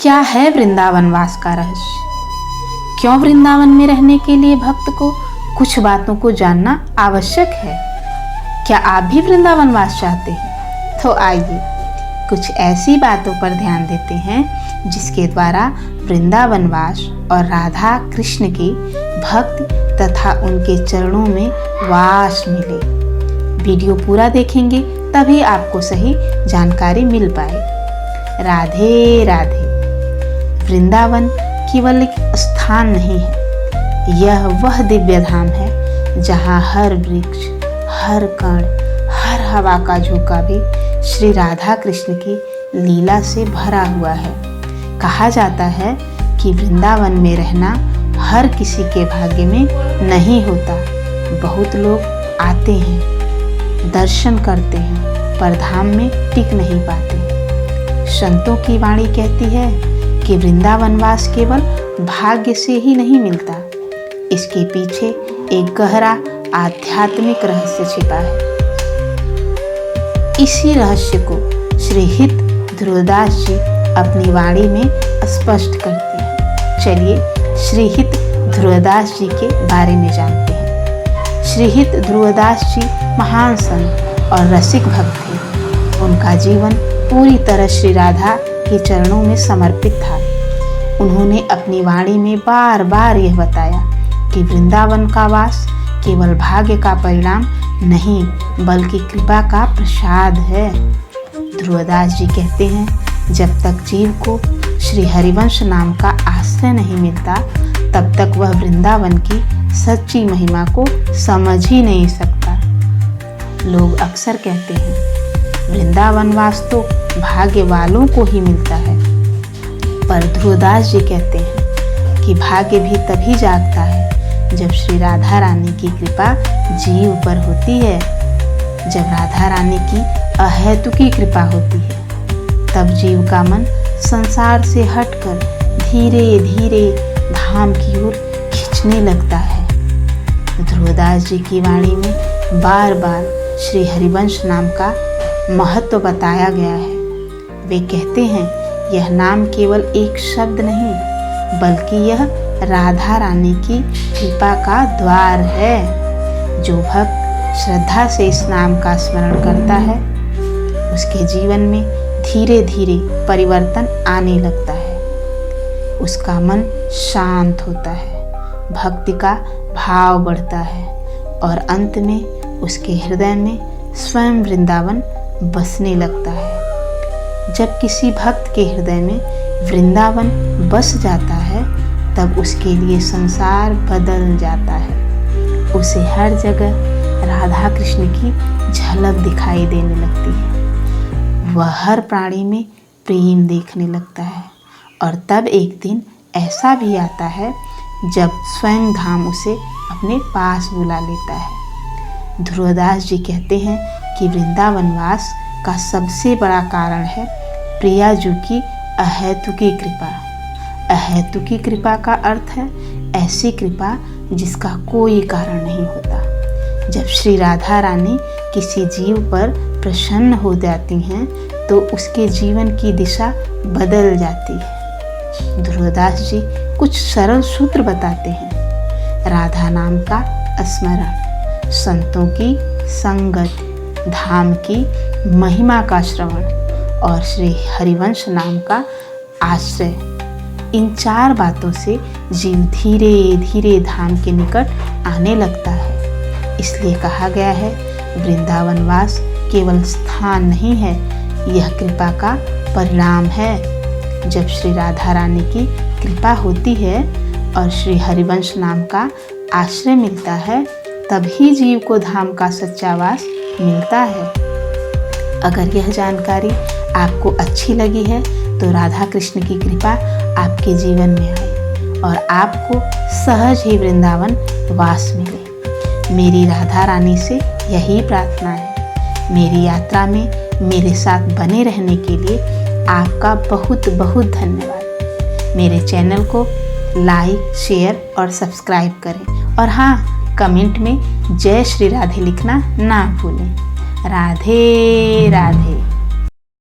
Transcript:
क्या है वृंदावनवास का रहस्य? क्यों वृंदावन में रहने के लिए भक्त को कुछ बातों को जानना आवश्यक है? क्या आप भी वृंदावनवास चाहते हैं? तो आइए कुछ ऐसी बातों पर ध्यान देते हैं जिसके द्वारा वृंदावनवास और राधा कृष्ण की भक्ति तथा उनके चरणों में वास मिले। वीडियो पूरा देखेंगे तभी आपको सही जानकारी मिल पाए। राधे राधे। वृंदावन केवल एक स्थान नहीं है, यह वह दिव्य धाम है जहाँ हर वृक्ष, हर कण, हर हवा का झोंका भी श्री राधा कृष्ण की लीला से भरा हुआ है। कहा जाता है कि वृंदावन में रहना हर किसी के भाग्य में नहीं होता। बहुत लोग आते हैं, दर्शन करते हैं, पर धाम में टिक नहीं पाते। संतों की वाणी कहती है कि वृंदावनवास केवल भाग्य से ही नहीं मिलता, इसके पीछे एक गहरा आध्यात्मिक रहस्य छिपा है। इसी रहस्य को श्री हित ध्रुवदास जी अपनी वाणी में स्पष्ट करते हैं। चलिए श्री हित ध्रुवदास जी के बारे में जानते हैं। श्री हित ध्रुवदास जी महान संत और रसिक भक्त थे। उनका जीवन पूरी तरह श्री राधा के चरणों में समर्पित था। उन्होंने अपनी वाणी में बार बार यह बताया कि वृंदावन का वास केवल भाग्य का परिणाम नहीं बल्कि कृपा का प्रसाद है। ध्रुवदास जी कहते हैं, जब तक जीव को श्री हरिवंश नाम का आश्रय नहीं मिलता तब तक वह वृंदावन की सच्ची महिमा को समझ ही नहीं सकता। लोग अक्सर कहते हैं वृंदावनवास तो भाग्य वालों को ही मिलता है, पर ध्रुवदास जी कहते हैं कि भाग्य भी तभी जागता है जब श्री राधा रानी की कृपा जीव पर होती है। जब राधा रानी की अहेतुकी कृपा होती है तब जीव का मन संसार से हटकर धीरे धीरे धाम की ओर खींचने लगता है। ध्रुवदास जी की वाणी में बार बार श्री हरिवंश नाम का महत्व बताया गया है। वे कहते हैं यह नाम केवल एक शब्द नहीं बल्कि यह राधा रानी की कृपा का द्वार है। जो भक्त श्रद्धा से इस नाम का स्मरण करता है उसके जीवन में धीरे धीरे परिवर्तन आने लगता है। उसका मन शांत होता है, भक्ति का भाव बढ़ता है और अंत में उसके हृदय में स्वयं वृंदावन बसने लगता है। जब किसी भक्त के हृदय में वृंदावन बस जाता है तब उसके लिए संसार बदल जाता है। उसे हर जगह राधा कृष्ण की झलक दिखाई देने लगती है। वह हर प्राणी में प्रेम देखने लगता है और तब एक दिन ऐसा भी आता है जब स्वयं धाम उसे अपने पास बुला लेता है। ध्रुवदास जी कहते हैं कि वृंदावनवास का सबसे बड़ा कारण है प्रियाजू की अहेतुकी कृपा। अहेतुकी कृपा का अर्थ है ऐसी कृपा जिसका कोई कारण नहीं होता। जब श्री राधा रानी किसी जीव पर प्रसन्न हो जाती हैं तो उसके जीवन की दिशा बदल जाती है। ध्रुवदास जी कुछ सरल सूत्र बताते हैं। राधा नाम का स्मरण, संतों की संगत, धाम की महिमा का श्रवण और श्री हरिवंश नाम का आश्रय, इन चार बातों से जीव धीरे धीरे धाम के निकट आने लगता है। इसलिए कहा गया है वृंदावनवास केवल स्थान नहीं है, यह कृपा का परिणाम है। जब श्री राधा रानी की कृपा होती है और श्री हरिवंश नाम का आश्रय मिलता है तभी जीव को धाम का सच्चा वास मिलता है। अगर यह जानकारी आपको अच्छी लगी है तो राधा कृष्ण की कृपा आपके जीवन में आए और आपको सहज ही वृंदावन वास मिले। मेरी राधा रानी से यही प्रार्थना है। मेरी यात्रा में मेरे साथ बने रहने के लिए आपका बहुत बहुत धन्यवाद। मेरे चैनल को लाइक, शेयर और सब्सक्राइब करें और हाँ, कमेंट में जय श्री राधे लिखना ना भूलें। राधे राधे।